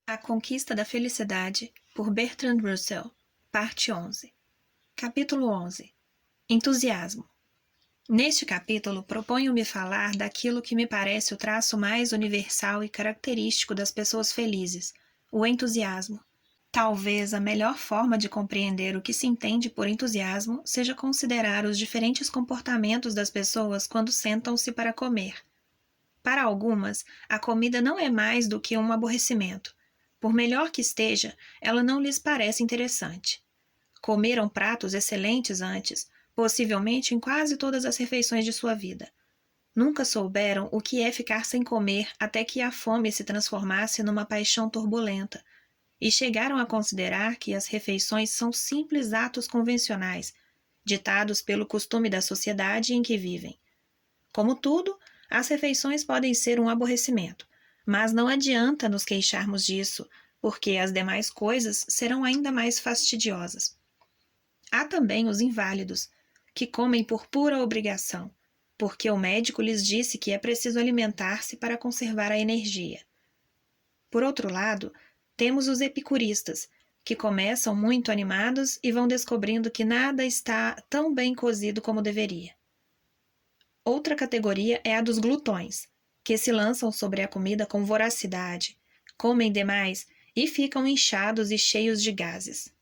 A Conquista da Felicidade, por Bertrand Russell, parte 11. Capítulo 11. Entusiasmo. Neste capítulo, proponho-me falar daquilo que me parece o traço mais universal e característico das pessoas felizes, o entusiasmo. Talvez a melhor forma de compreender o que se entende por entusiasmo seja considerar os diferentes comportamentos das pessoas quando sentam-se para comer. Para algumas, a comida não é mais do que um aborrecimento. Por melhor que esteja, ela não lhes parece interessante. Comeram pratos excelentes antes, possivelmente em quase todas as refeições de sua vida. Nunca souberam o que é ficar sem comer até que a fome se transformasse numa paixão turbulenta, e chegaram a considerar que as refeições são simples atos convencionais, ditados pelo costume da sociedade em que vivem. Como tudo, as refeições podem ser um aborrecimento, mas não adianta nos queixarmos disso, porque as demais coisas serão ainda mais fastidiosas. Há também os inválidos, que comem por pura obrigação, porque o médico lhes disse que é preciso alimentar-se para conservar a energia. Por outro lado, temos os epicuristas, que começam muito animados e vão descobrindo que nada está tão bem cozido como deveria. Outra categoria é a dos glutões, que se lançam sobre a comida com voracidade, comem demais e ficam inchados e cheios de gases.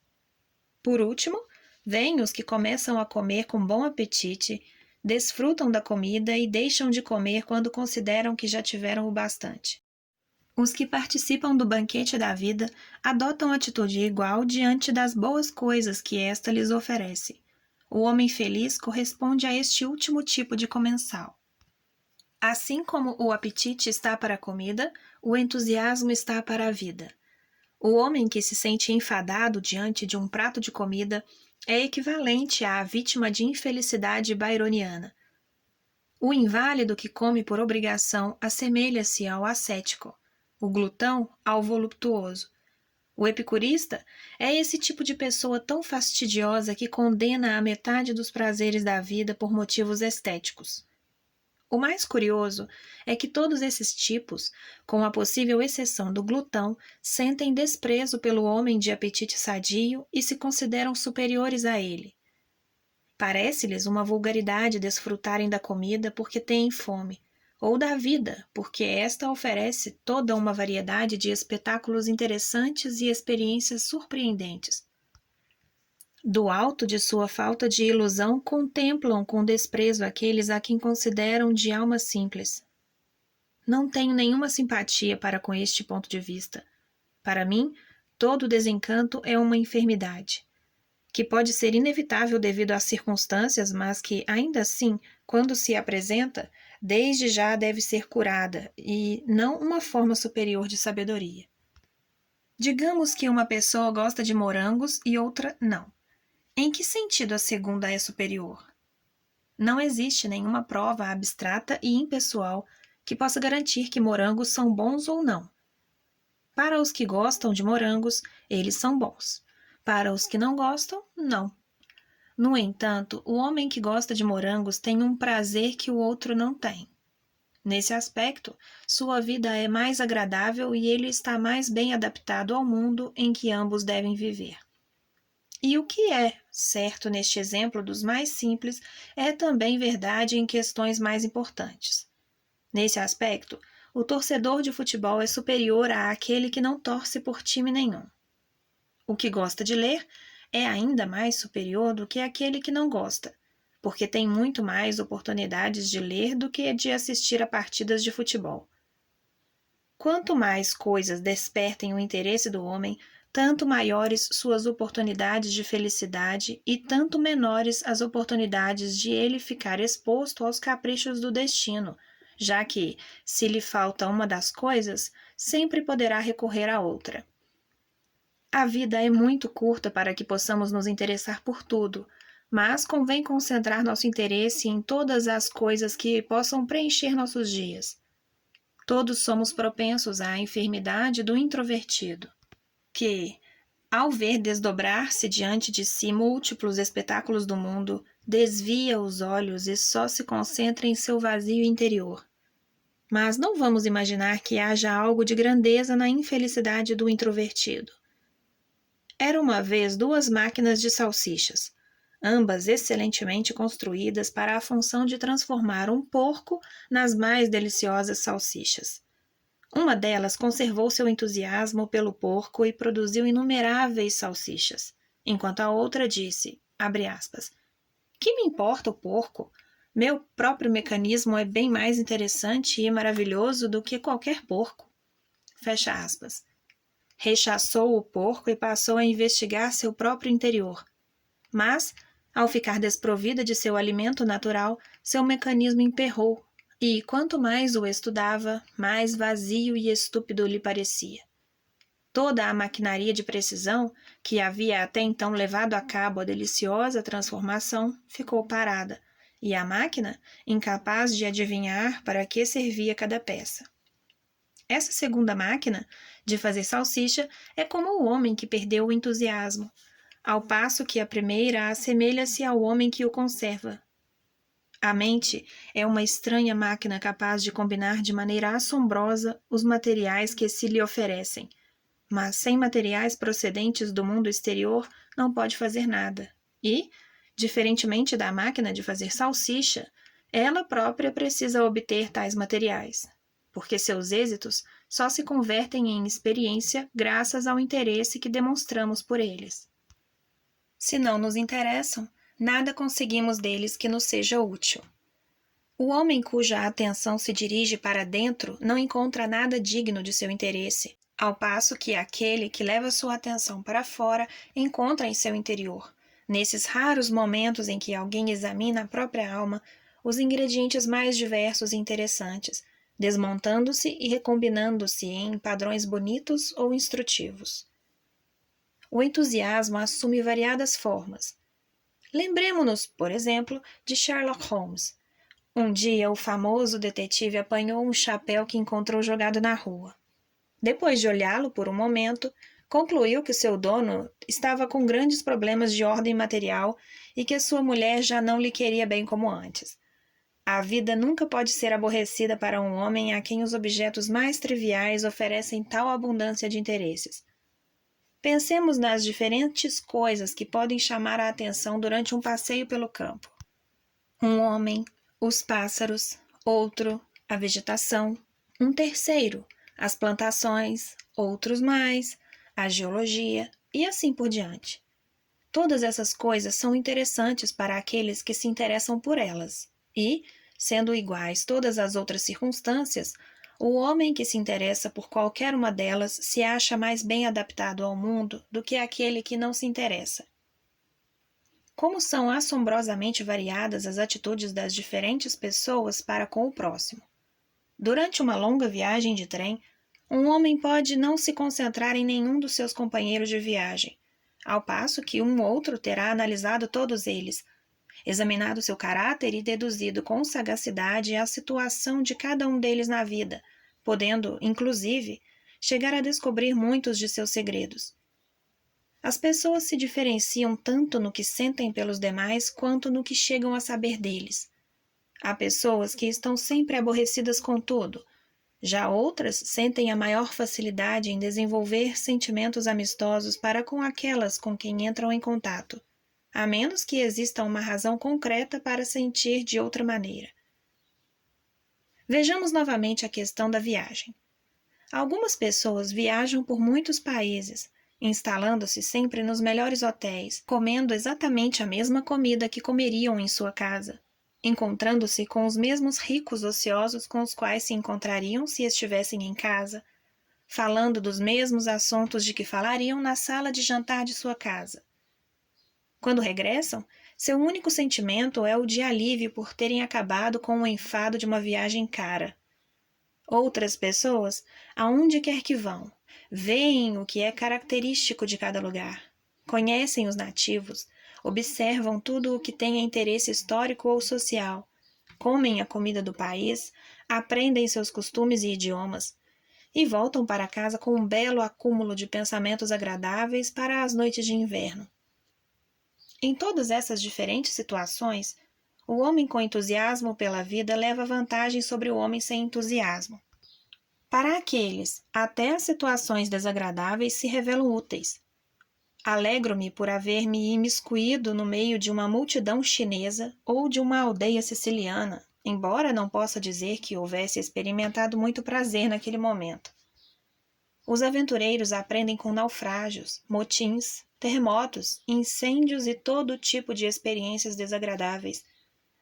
Por último, vêm os que começam a comer com bom apetite, desfrutam da comida e deixam de comer quando consideram que já tiveram o bastante. Os que participam do banquete da vida adotam atitude igual diante das boas coisas que esta lhes oferece. O homem feliz corresponde a este último tipo de comensal. Assim como o apetite está para a comida, o entusiasmo está para a vida. O homem que se sente enfadado diante de um prato de comida é equivalente à vítima de infelicidade byroniana. O inválido que come por obrigação assemelha-se ao ascético, o glutão ao voluptuoso. O epicurista é esse tipo de pessoa tão fastidiosa que condena a metade dos prazeres da vida por motivos estéticos. O mais curioso é que todos esses tipos, com a possível exceção do glutão, sentem desprezo pelo homem de apetite sadio e se consideram superiores a ele. Parece-lhes uma vulgaridade desfrutarem da comida porque têm fome, ou da vida, porque esta oferece toda uma variedade de espetáculos interessantes e experiências surpreendentes. Do alto de sua falta de ilusão, contemplam com desprezo aqueles a quem consideram de alma simples. Não tenho nenhuma simpatia para com este ponto de vista. Para mim, todo desencanto é uma enfermidade, que pode ser inevitável devido às circunstâncias, mas que, ainda assim, quando se apresenta, desde já deve ser curada, e não uma forma superior de sabedoria. Digamos que uma pessoa gosta de morangos e outra não. Em que sentido a segunda é superior? Não existe nenhuma prova abstrata e impessoal que possa garantir que morangos são bons ou não. Para os que gostam de morangos, eles são bons. Para os que não gostam, não. No entanto, o homem que gosta de morangos tem um prazer que o outro não tem. Nesse aspecto, sua vida é mais agradável e ele está mais bem adaptado ao mundo em que ambos devem viver. E o que é certo neste exemplo dos mais simples é também verdade em questões mais importantes. Nesse aspecto, o torcedor de futebol é superior àquele que não torce por time nenhum. O que gosta de ler é ainda mais superior do que aquele que não gosta, porque tem muito mais oportunidades de ler do que de assistir a partidas de futebol. Quanto mais coisas despertem o interesse do homem, tanto maiores suas oportunidades de felicidade e tanto menores as oportunidades de ele ficar exposto aos caprichos do destino, já que, se lhe falta uma das coisas, sempre poderá recorrer à outra. A vida é muito curta para que possamos nos interessar por tudo, mas convém concentrar nosso interesse em todas as coisas que possam preencher nossos dias. Todos somos propensos à enfermidade do introvertido, que, ao ver desdobrar-se diante de si múltiplos espetáculos do mundo, desvia os olhos e só se concentra em seu vazio interior. Mas não vamos imaginar que haja algo de grandeza na infelicidade do introvertido. Era uma vez 2 máquinas de salsichas, ambas excelentemente construídas para a função de transformar um porco nas mais deliciosas salsichas. Uma delas conservou seu entusiasmo pelo porco e produziu inumeráveis salsichas, enquanto a outra disse, abre aspas, que me importa o porco? Meu próprio mecanismo é bem mais interessante e maravilhoso do que qualquer porco. Fecha aspas. Rechaçou o porco e passou a investigar seu próprio interior. Mas, ao ficar desprovida de seu alimento natural, seu mecanismo emperrou, e quanto mais o estudava, mais vazio e estúpido lhe parecia. Toda a maquinaria de precisão, que havia até então levado a cabo a deliciosa transformação, ficou parada, e a máquina, incapaz de adivinhar para que servia cada peça. Essa segunda máquina, de fazer salsicha, é como o homem que perdeu o entusiasmo, ao passo que a primeira assemelha-se ao homem que o conserva. A mente é uma estranha máquina capaz de combinar de maneira assombrosa os materiais que se lhe oferecem, mas sem materiais procedentes do mundo exterior não pode fazer nada. E, diferentemente da máquina de fazer salsicha, ela própria precisa obter tais materiais, porque seus êxitos só se convertem em experiência graças ao interesse que demonstramos por eles. Se não nos interessam, nada conseguimos deles que nos seja útil. O homem cuja atenção se dirige para dentro não encontra nada digno de seu interesse, ao passo que aquele que leva sua atenção para fora encontra em seu interior, nesses raros momentos em que alguém examina a própria alma, os ingredientes mais diversos e interessantes, desmontando-se e recombinando-se em padrões bonitos ou instrutivos. O entusiasmo assume variadas formas. Lembremo-nos, por exemplo, de Sherlock Holmes. Um dia, o famoso detetive apanhou um chapéu que encontrou jogado na rua. Depois de olhá-lo por um momento, concluiu que seu dono estava com grandes problemas de ordem material e que sua mulher já não lhe queria bem como antes. A vida nunca pode ser aborrecida para um homem a quem os objetos mais triviais oferecem tal abundância de interesses. Pensemos nas diferentes coisas que podem chamar a atenção durante um passeio pelo campo. Um homem, os pássaros, outro, a vegetação, um terceiro, as plantações, outros mais, a geologia e assim por diante. Todas essas coisas são interessantes para aqueles que se interessam por elas e, sendo iguais todas as outras circunstâncias, o homem que se interessa por qualquer uma delas se acha mais bem adaptado ao mundo do que aquele que não se interessa. Como são assombrosamente variadas as atitudes das diferentes pessoas para com o próximo. Durante uma longa viagem de trem, um homem pode não se concentrar em nenhum dos seus companheiros de viagem, ao passo que um outro terá analisado todos eles, examinado seu caráter e deduzido com sagacidade a situação de cada um deles na vida, podendo, inclusive, chegar a descobrir muitos de seus segredos. As pessoas se diferenciam tanto no que sentem pelos demais quanto no que chegam a saber deles. Há pessoas que estão sempre aborrecidas com tudo, já outras sentem a maior facilidade em desenvolver sentimentos amistosos para com aquelas com quem entram em contato, a menos que exista uma razão concreta para sentir de outra maneira. Vejamos novamente a questão da viagem. Algumas pessoas viajam por muitos países, instalando-se sempre nos melhores hotéis, comendo exatamente a mesma comida que comeriam em sua casa, encontrando-se com os mesmos ricos ociosos com os quais se encontrariam se estivessem em casa, falando dos mesmos assuntos de que falariam na sala de jantar de sua casa. Quando regressam, seu único sentimento é o de alívio por terem acabado com o enfado de uma viagem cara. Outras pessoas, aonde quer que vão, veem o que é característico de cada lugar, conhecem os nativos, observam tudo o que tem interesse histórico ou social, comem a comida do país, aprendem seus costumes e idiomas, e voltam para casa com um belo acúmulo de pensamentos agradáveis para as noites de inverno. Em todas essas diferentes situações, O homem com entusiasmo pela vida leva vantagem sobre o homem sem entusiasmo. Para aqueles, até as situações desagradáveis se revelam úteis. Alegro-me por haver me imiscuído no meio de uma multidão chinesa ou de uma aldeia siciliana, embora não possa dizer que houvesse experimentado muito prazer naquele momento. Os aventureiros aprendem com naufrágios, motins, terremotos, incêndios e todo tipo de experiências desagradáveis,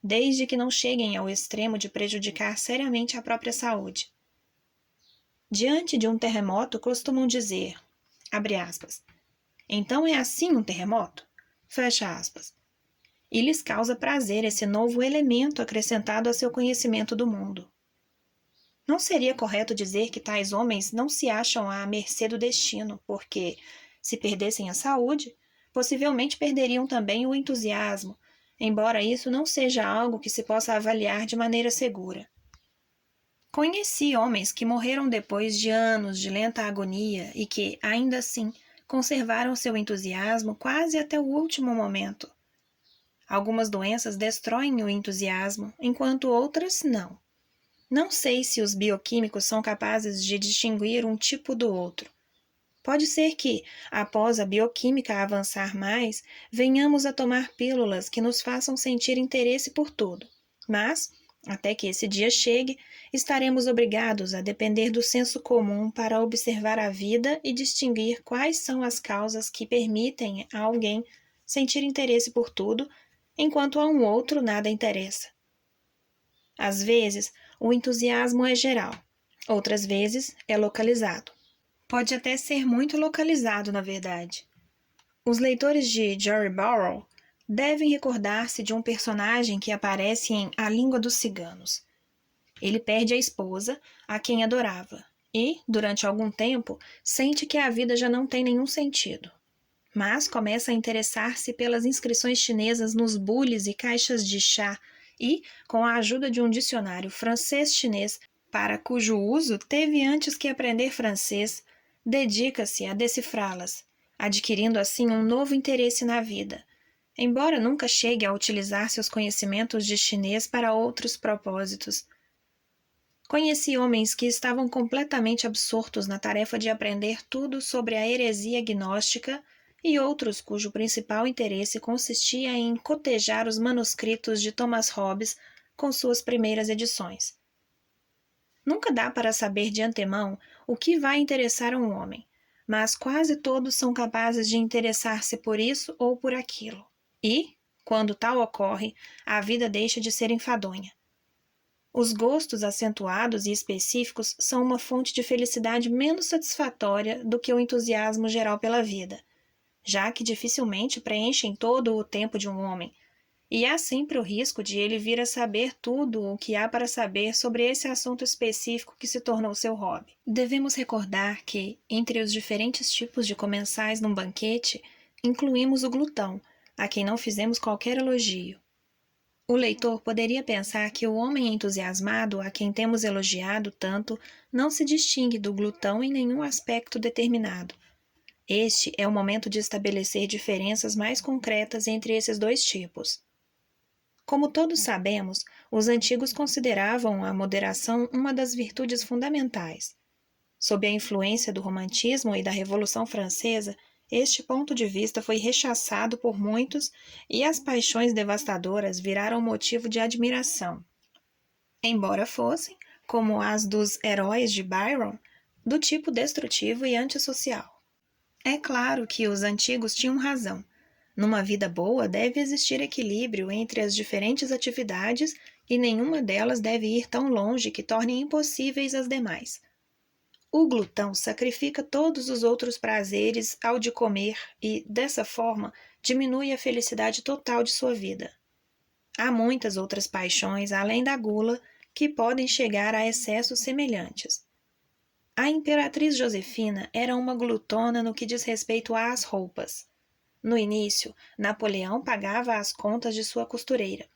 desde que não cheguem ao extremo de prejudicar seriamente a própria saúde. Diante de um terremoto costumam dizer, abre aspas, então é assim um terremoto? Fecha aspas. E lhes causa prazer esse novo elemento acrescentado a seu conhecimento do mundo. Não seria correto dizer que tais homens não se acham à mercê do destino, porque, se perdessem a saúde, possivelmente perderiam também o entusiasmo, embora isso não seja algo que se possa avaliar de maneira segura. Conheci homens que morreram depois de anos de lenta agonia e que, ainda assim, conservaram seu entusiasmo quase até o último momento. Algumas doenças destroem o entusiasmo, enquanto outras não. Não sei se os bioquímicos são capazes de distinguir um tipo do outro. Pode ser que, após a bioquímica avançar mais, venhamos a tomar pílulas que nos façam sentir interesse por tudo. Mas, até que esse dia chegue, estaremos obrigados a depender do senso comum para observar a vida e distinguir quais são as causas que permitem a alguém sentir interesse por tudo, enquanto a um outro nada interessa. Às vezes, o entusiasmo é geral, outras vezes é localizado. Pode até ser muito localizado, na verdade. Os leitores de Jory Barrow devem recordar-se de um personagem que aparece em A Língua dos Ciganos. Ele perde a esposa, a quem adorava, e, durante algum tempo, sente que a vida já não tem nenhum sentido. Mas começa a interessar-se pelas inscrições chinesas nos bules e caixas de chá e, com a ajuda de um dicionário francês-chinês, para cujo uso teve antes que aprender francês, dedica-se a decifrá-las, adquirindo assim um novo interesse na vida, embora nunca chegue a utilizar seus conhecimentos de chinês para outros propósitos. Conheci homens que estavam completamente absortos na tarefa de aprender tudo sobre a heresia gnóstica e outros cujo principal interesse consistia em cotejar os manuscritos de Thomas Hobbes com suas primeiras edições. Nunca dá para saber de antemão o que vai interessar a um homem, mas quase todos são capazes de interessar-se por isso ou por aquilo. E, quando tal ocorre, a vida deixa de ser enfadonha. Os gostos acentuados e específicos são uma fonte de felicidade menos satisfatória do que o entusiasmo geral pela vida, já que dificilmente preenchem todo o tempo de um homem, e há sempre o risco de ele vir a saber tudo o que há para saber sobre esse assunto específico que se tornou seu hobby. Devemos recordar que, entre os diferentes tipos de comensais num banquete, incluímos o glutão, a quem não fizemos qualquer elogio. O leitor poderia pensar que o homem entusiasmado, a quem temos elogiado tanto, não se distingue do glutão em nenhum aspecto determinado. Este é o momento de estabelecer diferenças mais concretas entre esses dois tipos. Como todos sabemos, os antigos consideravam a moderação uma das virtudes fundamentais. Sob a influência do romantismo e da Revolução Francesa, este ponto de vista foi rechaçado por muitos e as paixões devastadoras viraram motivo de admiração. Embora fossem, como as dos heróis de Byron, do tipo destrutivo e antissocial. É claro que os antigos tinham razão. Numa vida boa deve existir equilíbrio entre as diferentes atividades e nenhuma delas deve ir tão longe que torne impossíveis as demais. O glutão sacrifica todos os outros prazeres ao de comer e, dessa forma, diminui a felicidade total de sua vida. Há muitas outras paixões, além da gula, que podem chegar a excessos semelhantes. A imperatriz Josefina era uma glutona no que diz respeito às roupas. No início, Napoleão pagava as contas de sua costureira,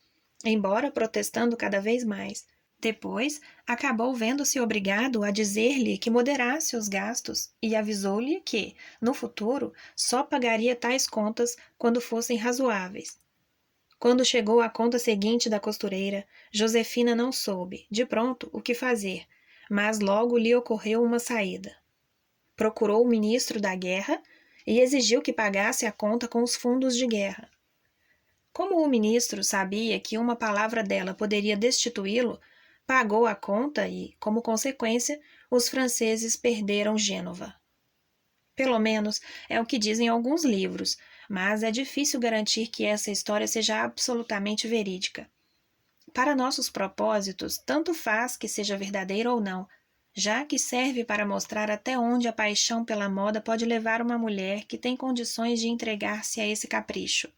embora protestando cada vez mais. Depois, acabou vendo-se obrigado a dizer-lhe que moderasse os gastos e avisou-lhe que, no futuro, só pagaria tais contas quando fossem razoáveis. Quando chegou a conta seguinte da costureira, Josefina não soube, de pronto, o que fazer, mas logo lhe ocorreu uma saída. Procurou o ministro da guerra e exigiu que pagasse a conta com os fundos de guerra. Como o ministro sabia que uma palavra dela poderia destituí-lo, pagou a conta e, como consequência, os franceses perderam Gênova. Pelo menos é o que dizem alguns livros, mas é difícil garantir que essa história seja absolutamente verídica. Para nossos propósitos, tanto faz que seja verdadeira ou não, já que serve para mostrar até onde a paixão pela moda pode levar uma mulher que tem condições de entregar-se a esse capricho.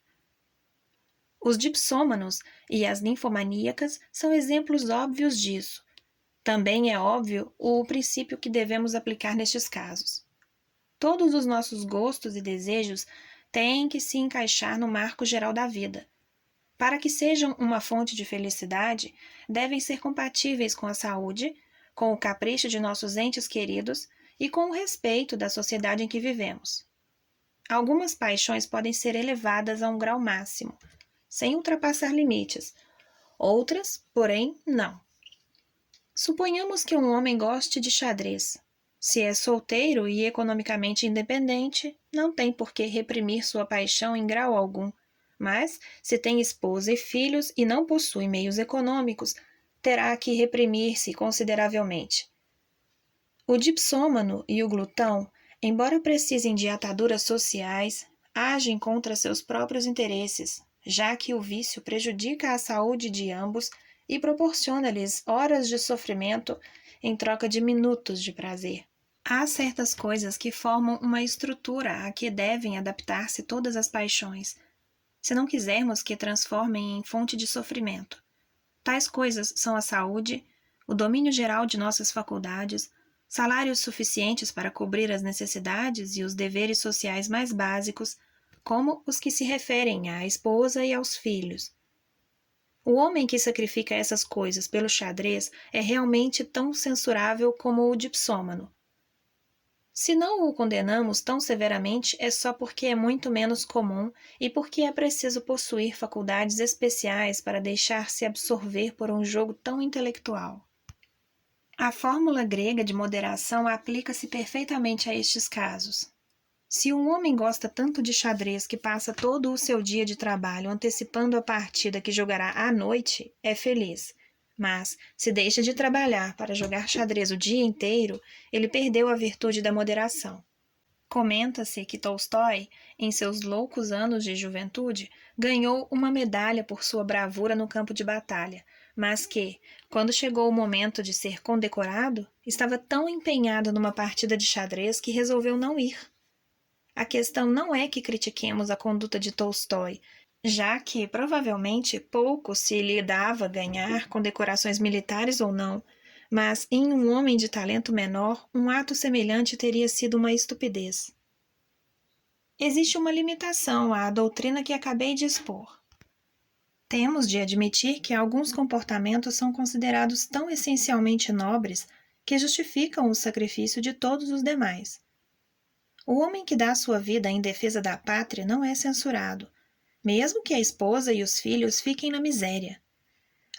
Os dipsômanos e as ninfomaníacas são exemplos óbvios disso. Também é óbvio o princípio que devemos aplicar nestes casos. Todos os nossos gostos e desejos têm que se encaixar no marco geral da vida. Para que sejam uma fonte de felicidade, devem ser compatíveis com a saúde, com o capricho de nossos entes queridos e com o respeito da sociedade em que vivemos. Algumas paixões podem ser elevadas a um grau máximo, sem ultrapassar limites. Outras, porém, não. Suponhamos que um homem goste de xadrez. Se é solteiro e economicamente independente, não tem por que reprimir sua paixão em grau algum. Mas, se tem esposa e filhos e não possui meios econômicos, terá que reprimir-se consideravelmente. O dipsômano e o glutão, embora precisem de ataduras sociais, agem contra seus próprios interesses, já que o vício prejudica a saúde de ambos e proporciona-lhes horas de sofrimento em troca de minutos de prazer. Há certas coisas que formam uma estrutura a que devem adaptar-se todas as paixões, se não quisermos que transformem em fonte de sofrimento. Tais coisas são a saúde, o domínio geral de nossas faculdades, salários suficientes para cobrir as necessidades e os deveres sociais mais básicos, como os que se referem à esposa e aos filhos. O homem que sacrifica essas coisas pelo xadrez é realmente tão censurável como o dipsômano. Se não o condenamos tão severamente, é só porque é muito menos comum e porque é preciso possuir faculdades especiais para deixar-se absorver por um jogo tão intelectual. A fórmula grega de moderação aplica-se perfeitamente a estes casos. Se um homem gosta tanto de xadrez que passa todo o seu dia de trabalho antecipando a partida que jogará à noite, é feliz. Mas, se deixa de trabalhar para jogar xadrez o dia inteiro, ele perdeu a virtude da moderação. Comenta-se que Tolstói, em seus loucos anos de juventude, ganhou uma medalha por sua bravura no campo de batalha, mas que, quando chegou o momento de ser condecorado, estava tão empenhado numa partida de xadrez que resolveu não ir. A questão não é que critiquemos a conduta de Tolstói, já que, provavelmente, pouco se lhe dava ganhar condecorações militares ou não, mas em um homem de talento menor, um ato semelhante teria sido uma estupidez. Existe uma limitação à doutrina que acabei de expor. Temos de admitir que alguns comportamentos são considerados tão essencialmente nobres que justificam o sacrifício de todos os demais. O homem que dá sua vida em defesa da pátria não é censurado, mesmo que a esposa e os filhos fiquem na miséria.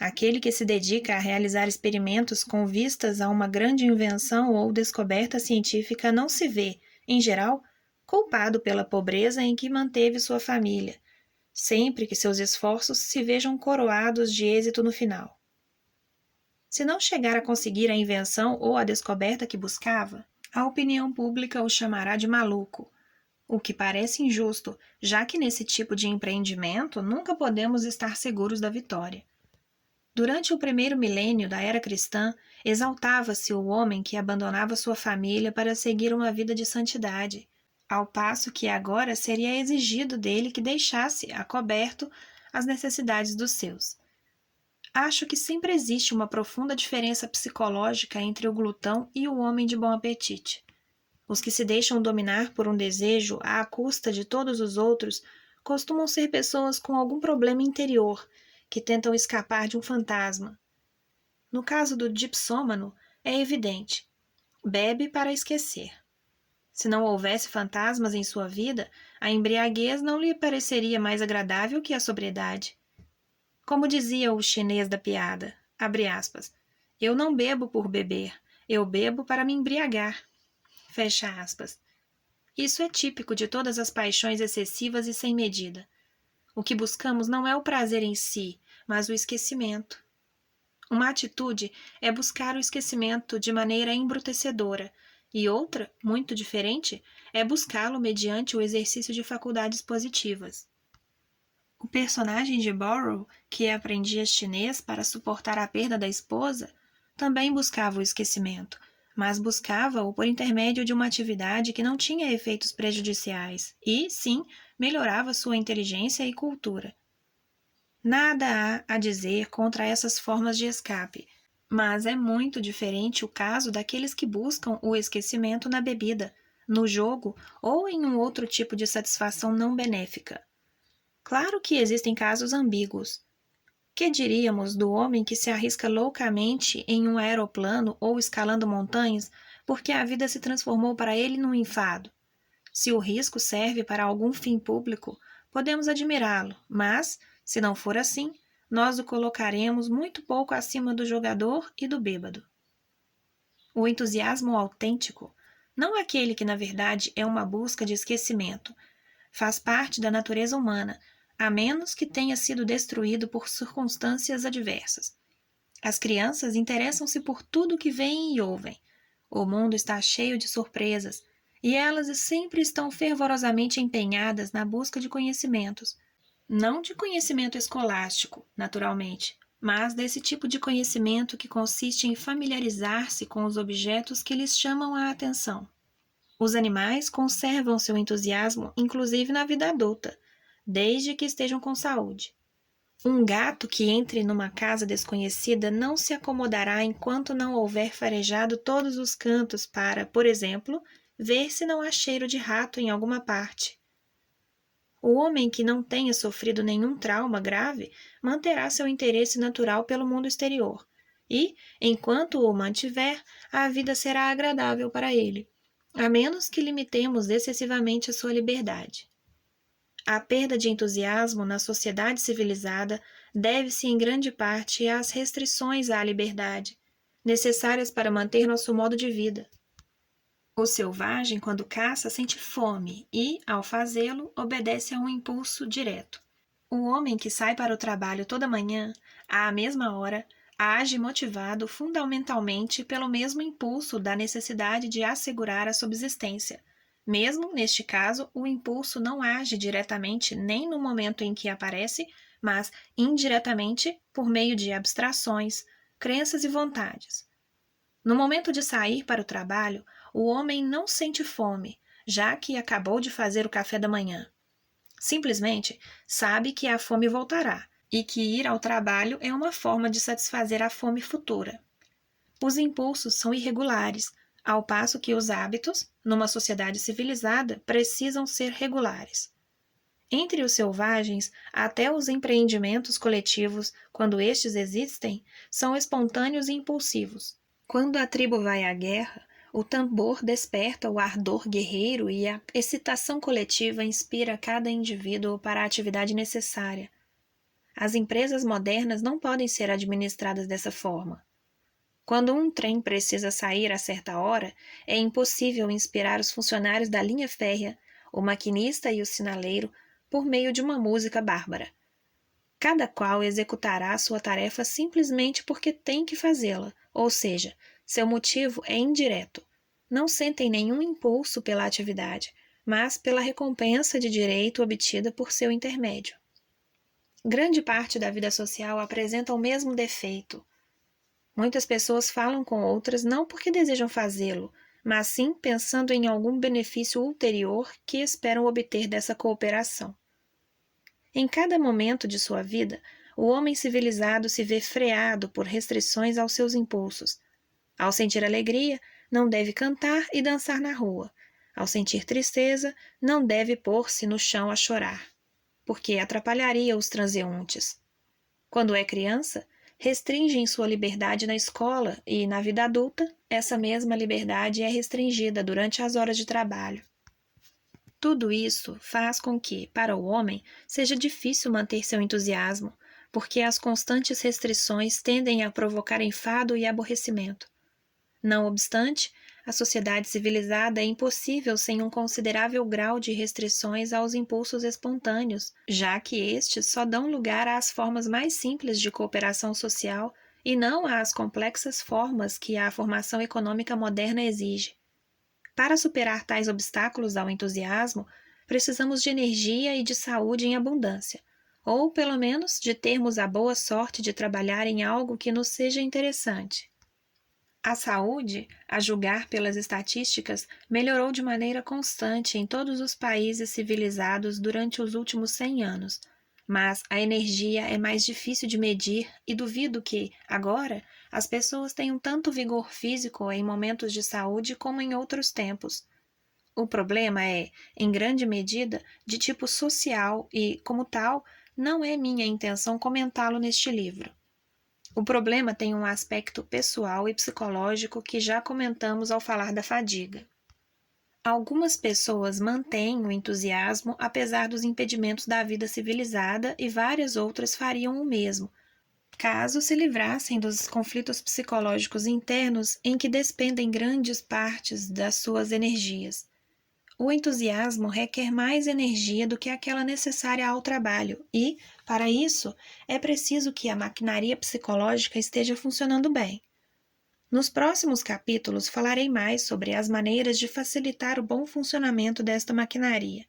Aquele que se dedica a realizar experimentos com vistas a uma grande invenção ou descoberta científica não se vê, em geral, culpado pela pobreza em que manteve sua família, sempre que seus esforços se vejam coroados de êxito no final. Se não chegar a conseguir a invenção ou a descoberta que buscava, a opinião pública o chamará de maluco, o que parece injusto, já que nesse tipo de empreendimento nunca podemos estar seguros da vitória. Durante o primeiro milênio da era cristã, exaltava-se o homem que abandonava sua família para seguir uma vida de santidade, ao passo que agora seria exigido dele que deixasse a coberto as necessidades dos seus. Acho que sempre existe uma profunda diferença psicológica entre o glutão e o homem de bom apetite. Os que se deixam dominar por um desejo à custa de todos os outros costumam ser pessoas com algum problema interior, que tentam escapar de um fantasma. No caso do dipsômano, é evidente. Bebe para esquecer. Se não houvesse fantasmas em sua vida, a embriaguez não lhe pareceria mais agradável que a sobriedade. Como dizia o chinês da piada, abre aspas, eu não bebo por beber, eu bebo para me embriagar, fecha aspas. Isso é típico de todas as paixões excessivas e sem medida. O que buscamos não é o prazer em si, mas o esquecimento. Uma atitude é buscar o esquecimento de maneira embrutecedora, e outra, muito diferente, é buscá-lo mediante o exercício de faculdades positivas. O personagem de Borrow, que aprendia chinês para suportar a perda da esposa, também buscava o esquecimento, mas buscava-o por intermédio de uma atividade que não tinha efeitos prejudiciais e, sim, melhorava sua inteligência e cultura. Nada há a dizer contra essas formas de escape, mas é muito diferente o caso daqueles que buscam o esquecimento na bebida, no jogo ou em um outro tipo de satisfação não benéfica. Claro que existem casos ambíguos. Que diríamos do homem que se arrisca loucamente em um aeroplano ou escalando montanhas porque a vida se transformou para ele num enfado? Se o risco serve para algum fim público, podemos admirá-lo, mas, se não for assim, nós o colocaremos muito pouco acima do jogador e do bêbado. O entusiasmo autêntico, não aquele que na verdade é uma busca de esquecimento, faz parte da natureza humana, a menos que tenha sido destruído por circunstâncias adversas. As crianças interessam-se por tudo que veem e ouvem. O mundo está cheio de surpresas, e elas sempre estão fervorosamente empenhadas na busca de conhecimentos. Não de conhecimento escolástico, naturalmente, mas desse tipo de conhecimento que consiste em familiarizar-se com os objetos que lhes chamam a atenção. Os animais conservam seu entusiasmo inclusive na vida adulta, desde que estejam com saúde. Um gato que entre numa casa desconhecida não se acomodará enquanto não houver farejado todos os cantos para, por exemplo, ver se não há cheiro de rato em alguma parte. O homem que não tenha sofrido nenhum trauma grave manterá seu interesse natural pelo mundo exterior, e, enquanto o mantiver, a vida será agradável para ele, a menos que limitemos excessivamente a sua liberdade. A perda de entusiasmo na sociedade civilizada deve-se em grande parte às restrições à liberdade, necessárias para manter nosso modo de vida. O selvagem, quando caça, sente fome e, ao fazê-lo, obedece a um impulso direto. O homem que sai para o trabalho toda manhã, à mesma hora, age motivado fundamentalmente pelo mesmo impulso da necessidade de assegurar a subsistência. Mesmo, neste caso, o impulso não age diretamente nem no momento em que aparece, mas indiretamente por meio de abstrações, crenças e vontades. No momento de sair para o trabalho, o homem não sente fome, já que acabou de fazer o café da manhã. Simplesmente sabe que a fome voltará e que ir ao trabalho é uma forma de satisfazer a fome futura. Os impulsos são irregulares, ao passo que os hábitos, numa sociedade civilizada, precisam ser regulares. Entre os selvagens, até os empreendimentos coletivos, quando estes existem, são espontâneos e impulsivos. Quando a tribo vai à guerra, o tambor desperta o ardor guerreiro e a excitação coletiva inspira cada indivíduo para a atividade necessária. As empresas modernas não podem ser administradas dessa forma. Quando um trem precisa sair a certa hora, é impossível inspirar os funcionários da linha férrea, o maquinista e o sinaleiro, por meio de uma música bárbara. Cada qual executará sua tarefa simplesmente porque tem que fazê-la, ou seja, seu motivo é indireto. Não sentem nenhum impulso pela atividade, mas pela recompensa de direito obtida por seu intermédio. Grande parte da vida social apresenta o mesmo defeito. Muitas pessoas falam com outras não porque desejam fazê-lo, mas sim pensando em algum benefício ulterior que esperam obter dessa cooperação. Em cada momento de sua vida, o homem civilizado se vê freado por restrições aos seus impulsos. Ao sentir alegria, não deve cantar e dançar na rua. Ao sentir tristeza, não deve pôr-se no chão a chorar, porque atrapalharia os transeuntes. Quando é criança, restringem sua liberdade na escola e, na vida adulta, essa mesma liberdade é restringida durante as horas de trabalho. Tudo isso faz com que, para o homem, seja difícil manter seu entusiasmo, porque as constantes restrições tendem a provocar enfado e aborrecimento. Não obstante, a sociedade civilizada é impossível sem um considerável grau de restrições aos impulsos espontâneos, já que estes só dão lugar às formas mais simples de cooperação social e não às complexas formas que a formação econômica moderna exige. Para superar tais obstáculos ao entusiasmo, precisamos de energia e de saúde em abundância, ou, pelo menos, de termos a boa sorte de trabalhar em algo que nos seja interessante. A saúde, a julgar pelas estatísticas, melhorou de maneira constante em todos os países civilizados durante os últimos 100 anos, mas a energia é mais difícil de medir e duvido que, agora, as pessoas tenham tanto vigor físico em momentos de saúde como em outros tempos. O problema é, em grande medida, de tipo social e, como tal, não é minha intenção comentá-lo neste livro. O problema tem um aspecto pessoal e psicológico que já comentamos ao falar da fadiga. Algumas pessoas mantêm o entusiasmo apesar dos impedimentos da vida civilizada e várias outras fariam o mesmo, caso se livrassem dos conflitos psicológicos internos em que despendem grandes partes das suas energias. O entusiasmo requer mais energia do que aquela necessária ao trabalho e, para isso, é preciso que a maquinaria psicológica esteja funcionando bem. Nos próximos capítulos falarei mais sobre as maneiras de facilitar o bom funcionamento desta maquinaria.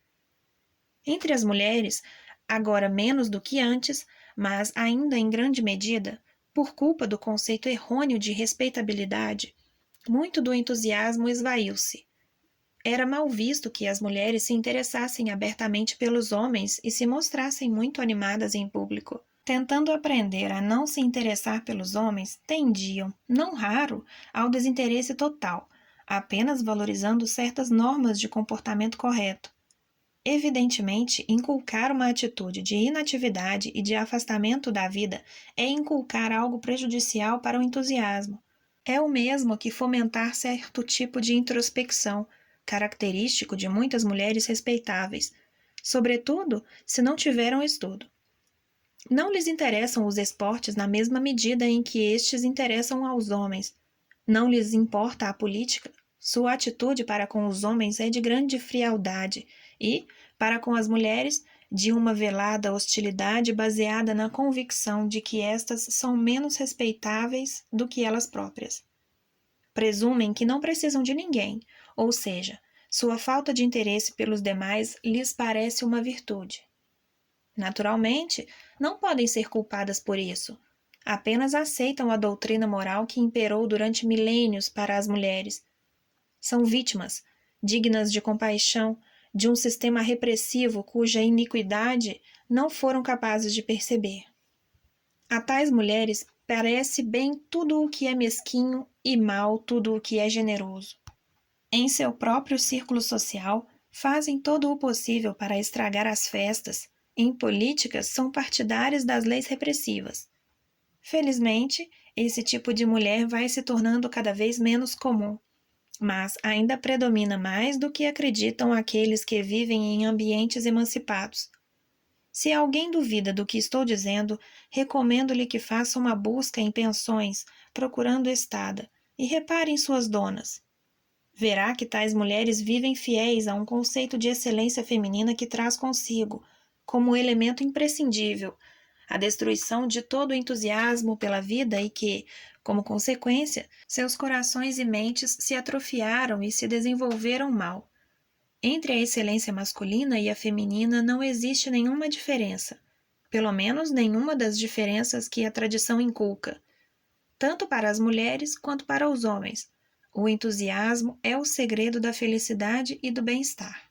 Entre as mulheres, agora menos do que antes, mas ainda em grande medida, por culpa do conceito errôneo de respeitabilidade, muito do entusiasmo esvaiu-se. Era mal visto que as mulheres se interessassem abertamente pelos homens e se mostrassem muito animadas em público. Tentando aprender a não se interessar pelos homens, tendiam, não raro, ao desinteresse total, apenas valorizando certas normas de comportamento correto. Evidentemente, inculcar uma atitude de inatividade e de afastamento da vida é inculcar algo prejudicial para o entusiasmo. É o mesmo que fomentar certo tipo de introspecção, característico de muitas mulheres respeitáveis, sobretudo se não tiveram estudo. Não lhes interessam os esportes na mesma medida em que estes interessam aos homens. Não lhes importa a política. Sua atitude para com os homens é de grande frialdade e, para com as mulheres, de uma velada hostilidade baseada na convicção de que estas são menos respeitáveis do que elas próprias. Presumem que não precisam de ninguém, ou seja, sua falta de interesse pelos demais lhes parece uma virtude. Naturalmente, não podem ser culpadas por isso. Apenas aceitam a doutrina moral que imperou durante milênios para as mulheres. São vítimas, dignas de compaixão, de um sistema repressivo cuja iniquidade não foram capazes de perceber. A tais mulheres parece bem tudo o que é mesquinho e mal tudo o que é generoso. Em seu próprio círculo social, fazem todo o possível para estragar as festas. Em políticas, são partidárias das leis repressivas. Felizmente, esse tipo de mulher vai se tornando cada vez menos comum, mas ainda predomina mais do que acreditam aqueles que vivem em ambientes emancipados. Se alguém duvida do que estou dizendo, recomendo-lhe que faça uma busca em pensões, procurando estada, e repare em suas donas. Verá que tais mulheres vivem fiéis a um conceito de excelência feminina que traz consigo, como elemento imprescindível, a destruição de todo o entusiasmo pela vida e que, como consequência, seus corações e mentes se atrofiaram e se desenvolveram mal. Entre a excelência masculina e a feminina não existe nenhuma diferença, pelo menos nenhuma das diferenças que a tradição inculca, tanto para as mulheres quanto para os homens. O entusiasmo é o segredo da felicidade e do bem-estar.